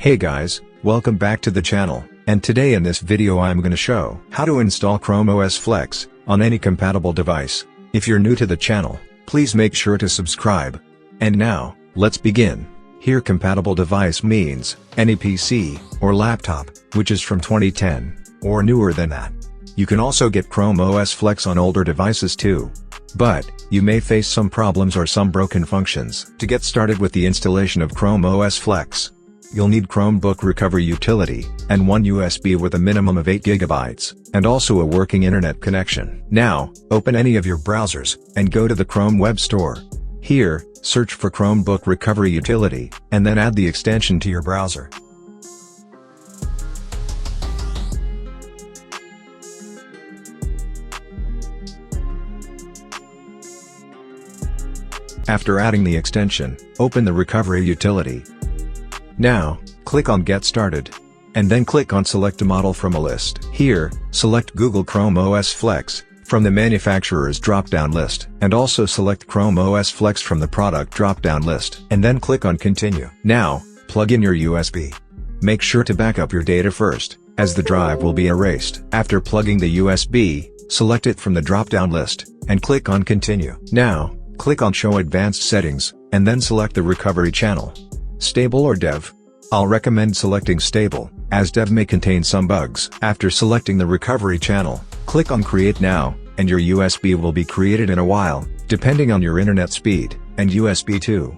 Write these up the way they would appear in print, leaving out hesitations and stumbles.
Hey guys, welcome back to the channel, and today in this video I'm gonna show how to install Chrome OS Flex on any compatible device. If you're new to the channel, please make sure to subscribe. And now, let's begin. Here compatible device means any PC or laptop, which is from 2010 or newer than that. You can also get Chrome OS Flex on older devices too. But, you may face some problems or some broken functions. To get started with the installation of Chrome OS Flex, you'll need Chromebook Recovery Utility, and one USB with a minimum of 8 GB, and also a working internet connection. Now, open any of your browsers, and go to the Chrome Web Store. Here, search for Chromebook Recovery Utility, and then add the extension to your browser. After adding the extension, open the Recovery Utility. Now, click on Get Started. And then click on Select a Model from a list. Here, select Google Chrome OS Flex from the manufacturer's drop-down list, and also select Chrome OS Flex from the product drop-down list, and then click on Continue. Now, plug in your USB. Make sure to back up your data first, as the drive will be erased. After plugging the USB, select it from the drop-down list, and click on Continue. Now, click on Show Advanced Settings, and then select the recovery channel. Stable or Dev? I'll recommend selecting Stable, as Dev may contain some bugs. After selecting the recovery channel, click on Create Now, and your USB will be created in a while, depending on your internet speed, and USB 2.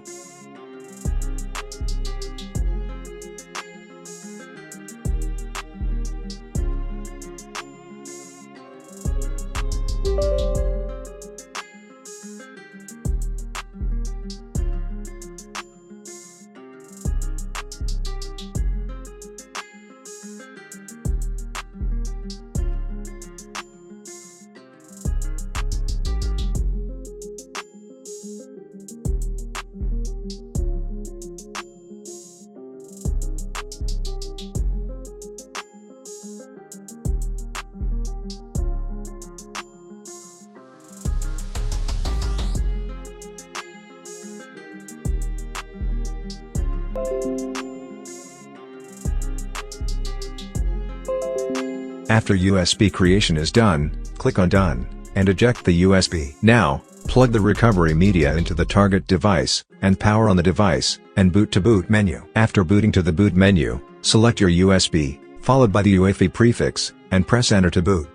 After USB creation is done, click on Done, and eject the USB. Now, plug the recovery media into the target device, and power on the device, and boot to boot menu. After booting to the boot menu, select your USB, followed by the UEFI prefix, and press Enter to boot.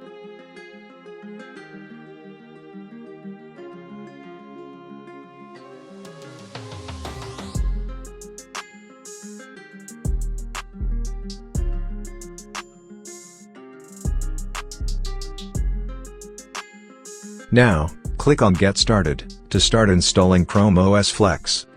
Now, click on Get Started, to start installing Chrome OS Flex.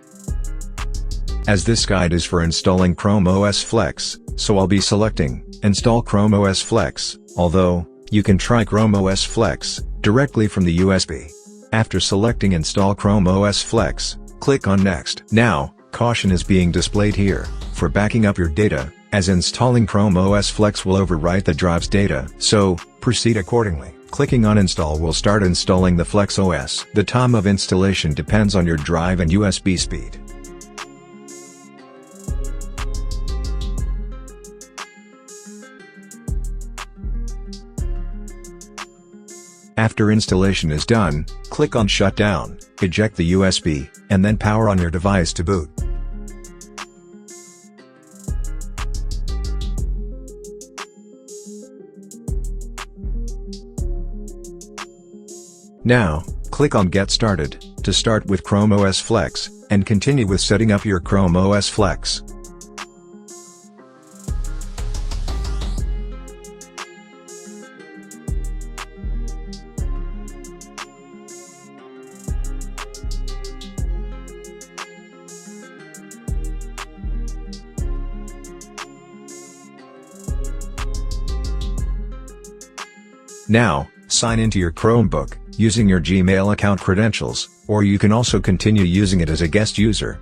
As this guide is for installing Chrome OS Flex, so I'll be selecting Install Chrome OS Flex, although, you can try Chrome OS Flex directly from the USB. After selecting Install Chrome OS Flex, click on Next. Now, caution is being displayed here, for backing up your data, as installing Chrome OS Flex will overwrite the drive's data, so, proceed accordingly. Clicking on Install will start installing the Flex OS. The time of installation depends on your drive and USB speed. After installation is done, click on Shutdown, eject the USB, and then power on your device to boot. Now, click on Get Started, to start with Chrome OS Flex, and continue with setting up your Chrome OS Flex. Now, sign into your Chromebook, using your Gmail account credentials, or you can also continue using it as a guest user.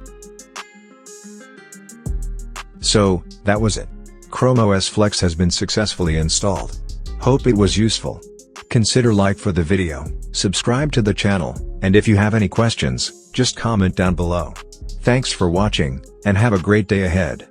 So, that was it. Chrome OS Flex has been successfully installed. Hope it was useful. Consider like for the video, subscribe to the channel, and if you have any questions, just comment down below. Thanks for watching, and have a great day ahead.